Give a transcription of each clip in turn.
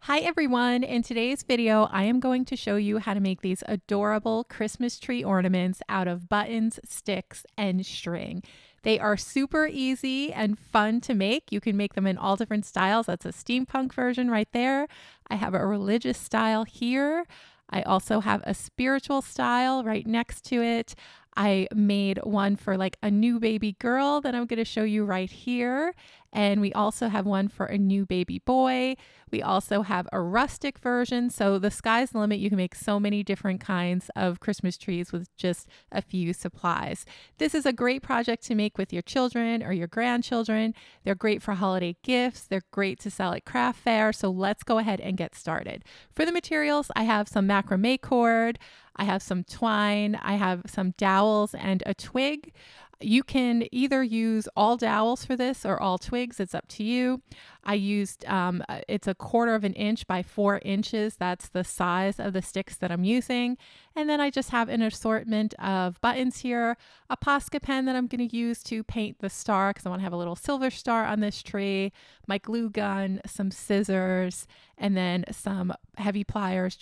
Hi everyone, in today's video I am going to show you how to make these adorable Christmas tree ornaments out of buttons, sticks, and string. They are super easy and fun to make. You can make them in all different styles. That's a steampunk version right there. I have a religious style here. I also have a spiritual style right next to it. I made one for like a new baby girl that I'm going to show you right here. And we also have one for a new baby boy. We also have a rustic version. So the sky's the limit. You can make so many different kinds of Christmas trees with just a few supplies. This is a great project to make with your children or your grandchildren. They're great for holiday gifts. They're great to sell at craft fair. So let's go ahead and get started. For the materials, I have some macrame cord. I have some twine, I have some dowels and a twig. You can either use all dowels for this or all twigs. It's up to you. I used, it's a 1/4 of an inch by 4 inches. That's the size of the sticks that I'm using. And then I just have an assortment of buttons here, a Posca pen that I'm going to use to paint the star because I want to have a little silver star on this tree, my glue gun, some scissors, and then some heavy pliers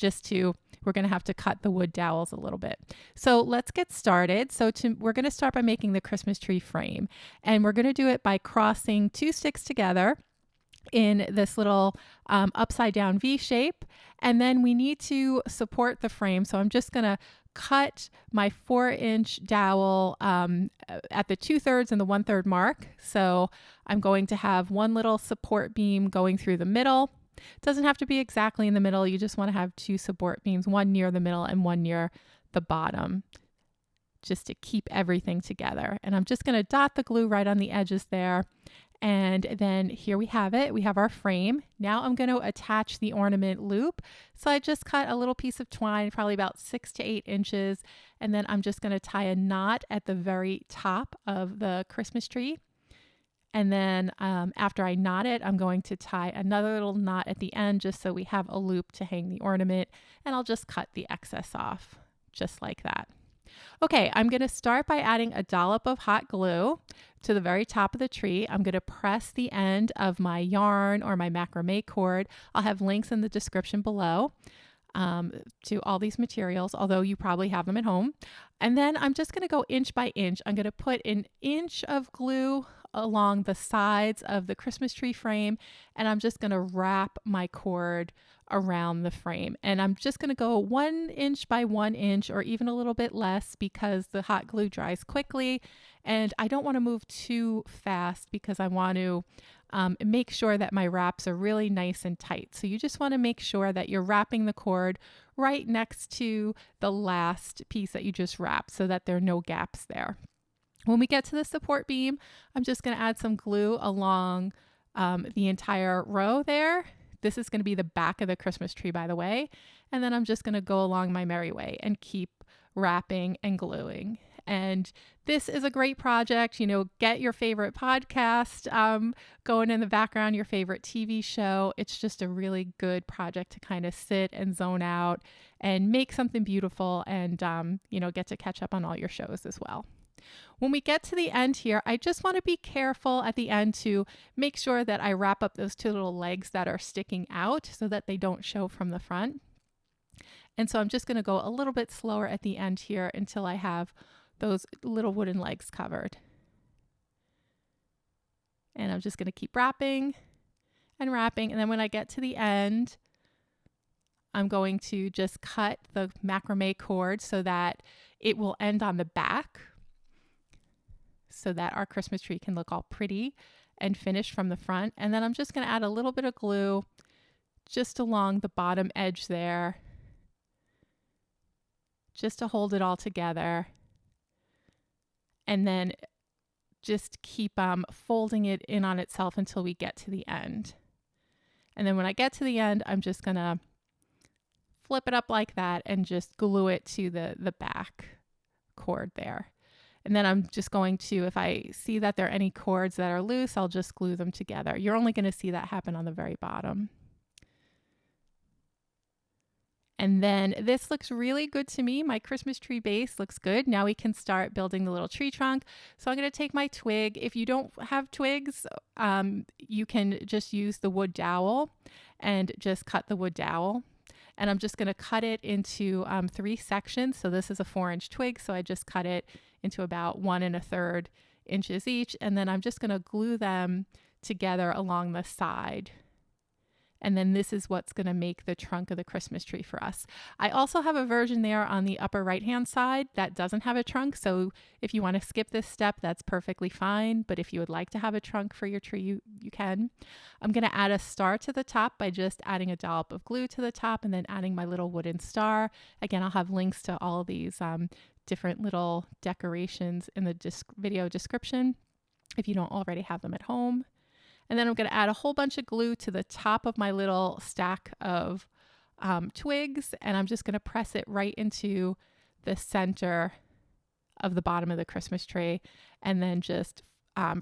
we're going to have to cut the wood dowels a little bit. So let's get started. We're going to start by making the Christmas tree frame, and we're going to do it by crossing 2 sticks together in this little upside down V shape. And then we need to support the frame. So I'm just going to cut my 4-inch dowel at the 2/3 and the 1/3 mark. So I'm going to have one little support beam going through the middle. It doesn't have to be exactly in the middle. You just want to have 2 support beams, one near the middle and one near the bottom, just to keep everything together. And I'm just going to dot the glue right on the edges there. And then here we have it. We have our frame. Now I'm going to attach the ornament loop. So I just cut a little piece of twine, probably about 6 to 8 inches. And then I'm just going to tie a knot at the very top of the Christmas tree. And then after I knot it, I'm going to tie another little knot at the end just so we have a loop to hang the ornament. And I'll just cut the excess off just like that. Okay, I'm going to start by adding a dollop of hot glue to the very top of the tree. I'm going to press the end of my yarn or my macrame cord. I'll have links in the description below to all these materials, although you probably have them at home. And then I'm just going to go inch by inch. I'm going to put an inch of glue along the sides of the Christmas tree frame, and I'm just going to wrap my cord around the frame. And I'm just going to go 1 inch by 1 inch or even a little bit less because the hot glue dries quickly, and I don't want to move too fast because I want to make sure that my wraps are really nice and tight. So you just want to make sure that you're wrapping the cord right next to the last piece that you just wrapped so that there are no gaps there. When we get to the support beam, I'm just going to add some glue along the entire row there. This is going to be the back of the Christmas tree, by the way. And then I'm just going to go along my merry way and keep wrapping and gluing. And this is a great project. You know, get your favorite podcast going in the background, your favorite TV show. It's just a really good project to kind of sit and zone out and make something beautiful and, get to catch up on all your shows as well. When we get to the end here, I just want to be careful at the end to make sure that I wrap up those 2 little legs that are sticking out so that they don't show from the front. And so I'm just going to go a little bit slower at the end here until I have those little wooden legs covered. And I'm just going to keep wrapping and wrapping. And then when I get to the end, I'm going to just cut the macrame cord so that it will end on the back, so that our Christmas tree can look all pretty and finished from the front. And then I'm just going to add a little bit of glue just along the bottom edge there, just to hold it all together. And then just keep folding it in on itself until we get to the end. And then when I get to the end, I'm just going to flip it up like that and just glue it to the back cord there. And then I'm just going to, if I see that there are any cords that are loose, I'll just glue them together. You're only going to see that happen on the very bottom. And then this looks really good to me. My Christmas tree base looks good. Now we can start building the little tree trunk. So I'm going to take my twig. If you don't have twigs, you can just use the wood dowel. and just cut the wood dowel. And I'm just going to cut it into 3 sections. So this is a 4-inch twig, so I just cut it into about 1 1/3 inches each. And then I'm just going to glue them together along the side. And then this is what's going to make the trunk of the Christmas tree for us. I also have a version there on the upper right-hand side that doesn't have a trunk. So if you want to skip this step, that's perfectly fine. But if you would like to have a trunk for your tree, you can. I'm going to add a star to the top by just adding a dollop of glue to the top and then adding my little wooden star. Again, I'll have links to all these different little decorations in the video description if you don't already have them at home. And then I'm going to add a whole bunch of glue to the top of my little stack of twigs. And I'm just going to press it right into the center of the bottom of the Christmas tree. And then just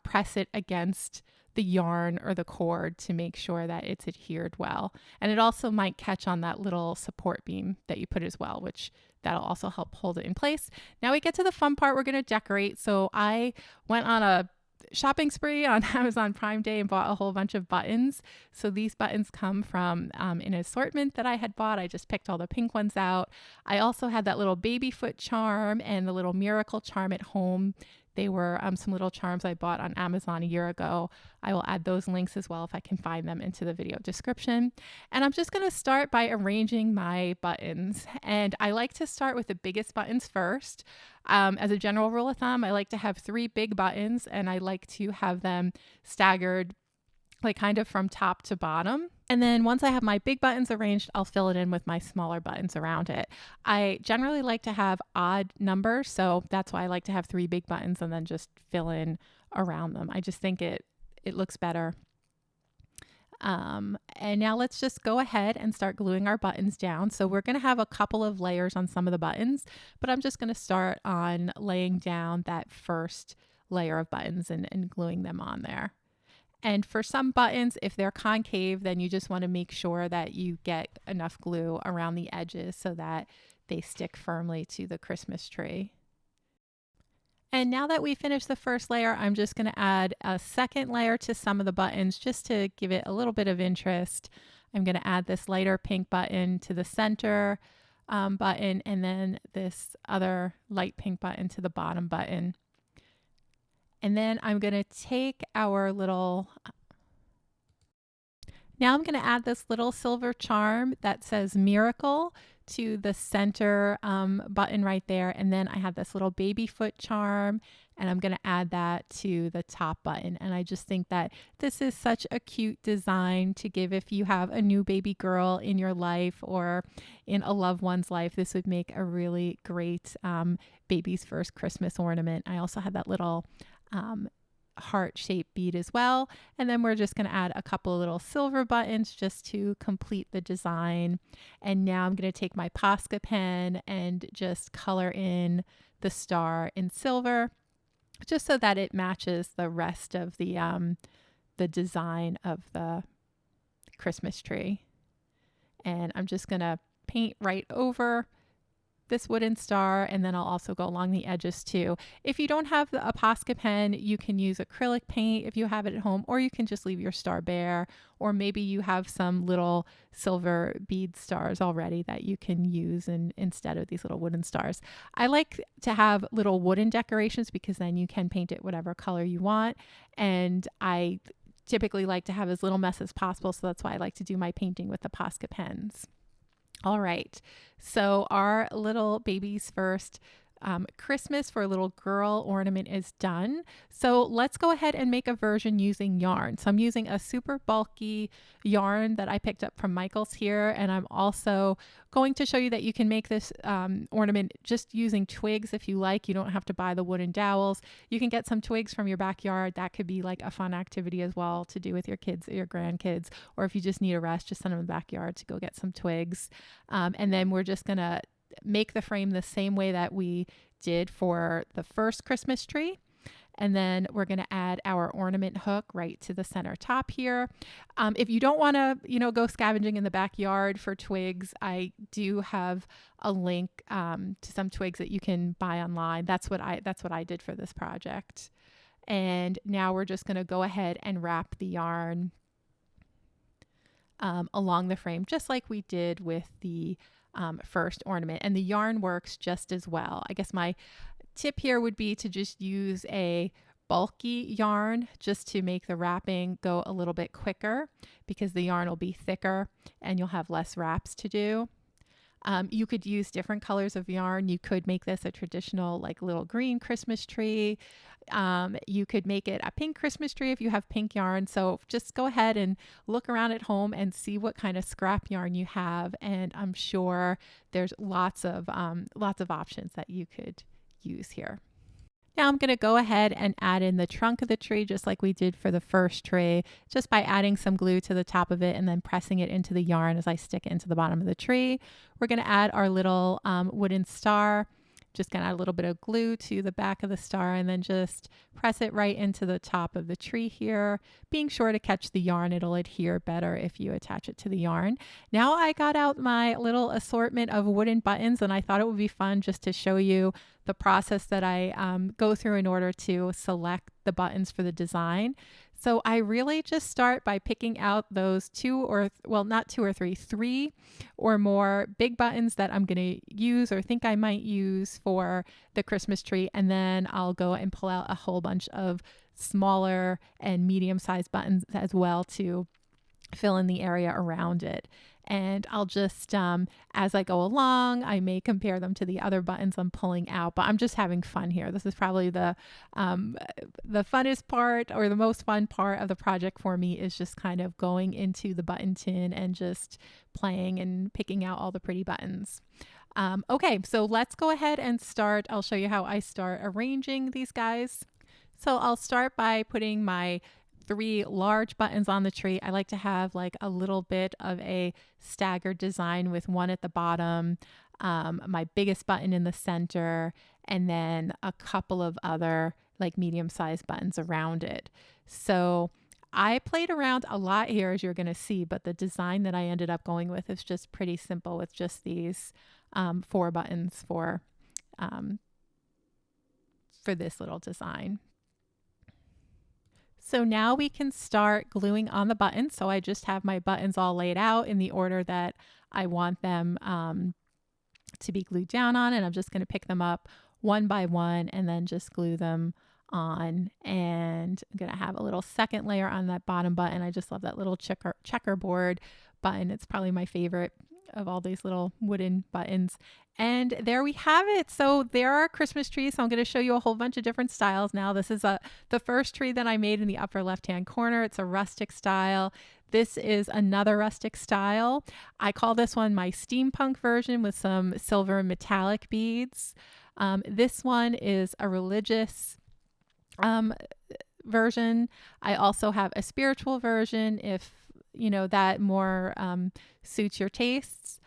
press it against the yarn or the cord to make sure that it's adhered well. And it also might catch on that little support beam that you put as well, which that'll also help hold it in place. Now we get to the fun part. We're going to decorate. So I went on a shopping spree on Amazon Prime Day and bought a whole bunch of buttons. So these buttons come from an assortment that I had bought. I just picked all the pink ones out. I also had that little baby foot charm and the little miracle charm at home. They were some little charms I bought on Amazon a year ago. I will add those links as well if I can find them into the video description. And I'm just going to start by arranging my buttons. And I like to start with the biggest buttons first. As a general rule of thumb, I like to have 3 big buttons and I like to have them staggered like kind of from top to bottom. And then once I have my big buttons arranged, I'll fill it in with my smaller buttons around it. I generally like to have odd numbers, so that's why I like to have 3 big buttons and then just fill in around them. I just think it looks better. And now let's just go ahead and start gluing our buttons down. So we're going to have a couple of layers on some of the buttons, but I'm just going to start on laying down that first layer of buttons and gluing them on there. And for some buttons, if they're concave, then you just want to make sure that you get enough glue around the edges so that they stick firmly to the Christmas tree. And now that we finished the first layer, I'm just going to add a second layer to some of the buttons just to give it a little bit of interest. I'm going to add this lighter pink button to the center button and then this other light pink button to the bottom button. And then I'm going to take our little, now I'm going to add this little silver charm that says miracle to the center button right there. And then I have this little baby foot charm and I'm going to add that to the top button. And I just think that this is such a cute design to give if you have a new baby girl in your life or in a loved one's life. This would make a really great baby's first Christmas ornament. I also had that little heart-shaped bead as well. And then we're just going to add a couple of little silver buttons just to complete the design. And now I'm going to take my Posca pen and just color in the star in silver, just so that it matches the rest of the design of the Christmas tree. And I'm just going to paint right over this wooden star, and then I'll also go along the edges too. If you don't have a Posca pen, you can use acrylic paint if you have it at home, or you can just leave your star bare, or maybe you have some little silver bead stars already that you can use instead of these little wooden stars. I like to have little wooden decorations because then you can paint it whatever color you want, and I typically like to have as little mess as possible, so that's why I like to do my painting with the Posca pens. All right, so our little baby's first Christmas for a little girl ornament is done. So let's go ahead and make a version using yarn. So I'm using a super bulky yarn that I picked up from Michael's here. And I'm also going to show you that you can make this ornament just using twigs if you like. You don't have to buy the wooden dowels. You can get some twigs from your backyard. That could be like a fun activity as well to do with your kids or your grandkids. Or if you just need a rest, just send them in the backyard to go get some twigs. And then we're just going to make the frame the same way that we did for the first Christmas tree. And then we're going to add our ornament hook right to the center top here. If you don't want to, go scavenging in the backyard for twigs, I do have a link to some twigs that you can buy online. That's what I did for this project. And now we're just going to go ahead and wrap the yarn along the frame, just like we did with the first ornament. And the yarn works just as well. I guess my tip here would be to just use a bulky yarn just to make the wrapping go a little bit quicker, because the yarn will be thicker and you'll have less wraps to do. You could use different colors of yarn. You could make this a traditional like little green Christmas tree. You could make it a pink Christmas tree if you have pink yarn. So just go ahead and look around at home and see what kind of scrap yarn you have. And I'm sure there's lots of options that you could use here. Now I'm going to go ahead and add in the trunk of the tree just like we did for the first tree, just by adding some glue to the top of it and then pressing it into the yarn as I stick it into the bottom of the tree. We're going to add our little wooden star. Just going to add a little bit of glue to the back of the star and then just press it right into the top of the tree here, being sure to catch the yarn. It'll adhere better if you attach it to the yarn. Now I got out my little assortment of wooden buttons, and I thought it would be fun just to show you the process that I go through in order to select the buttons for the design. So I really just start by picking out those three or more big buttons that I'm going to use or think I might use for the Christmas tree. And then I'll go and pull out a whole bunch of smaller and medium-sized buttons as well to fill in the area around it. And I'll just, as I go along, I may compare them to the other buttons I'm pulling out, but I'm just having fun here. This is probably the funnest part, or the most fun part of the project for me, is just kind of going into the button tin and just playing and picking out all the pretty buttons. Okay, so let's go ahead and start. I'll show you how I start arranging these guys. So I'll start by putting my 3 large buttons on the tree. I like to have like a little bit of a staggered design with one at the bottom, my biggest button in the center, and then a couple of other like medium-sized buttons around it. So I played around a lot here, as you're going to see, but the design that I ended up going with is just pretty simple with just these 4 buttons for this little design. So now we can start gluing on the buttons. So I just have my buttons all laid out in the order that I want them to be glued down on. And I'm just going to pick them up one by one and then just glue them on. And I'm going to have a little second layer on that bottom button. I just love that little checkerboard button. It's probably my favorite of all these little wooden buttons. And there we have it. So there are Christmas trees. So I'm going to show you a whole bunch of different styles now. This is the first tree that I made in the upper left-hand corner. It's a rustic style. This is another rustic style. I call this one my steampunk version with some silver and metallic beads. This one is a religious version. I also have a spiritual version if that more suits your tastes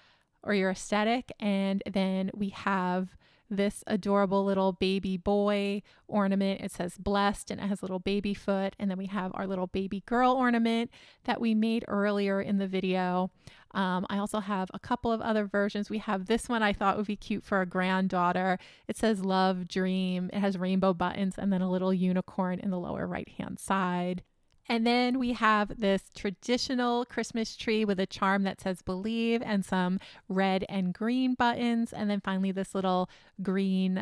or your aesthetic. And then we have this adorable little baby boy ornament. It says blessed and it has a little baby foot. And then we have our little baby girl ornament that we made earlier in the video. I also have a couple of other versions. We have this one I thought would be cute for a granddaughter. It says love, dream. It has rainbow buttons and then a little unicorn in the lower right-hand side. And then we have this traditional Christmas tree with a charm that says believe and some red and green buttons. And then finally this little green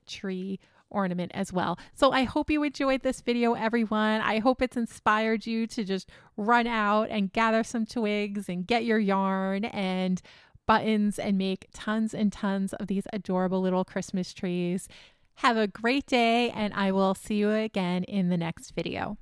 tree ornament as well. So I hope you enjoyed this video, everyone. I hope it's inspired you to just run out and gather some twigs and get your yarn and buttons and make tons and tons of these adorable little Christmas trees. Have a great day, and I will see you again in the next video.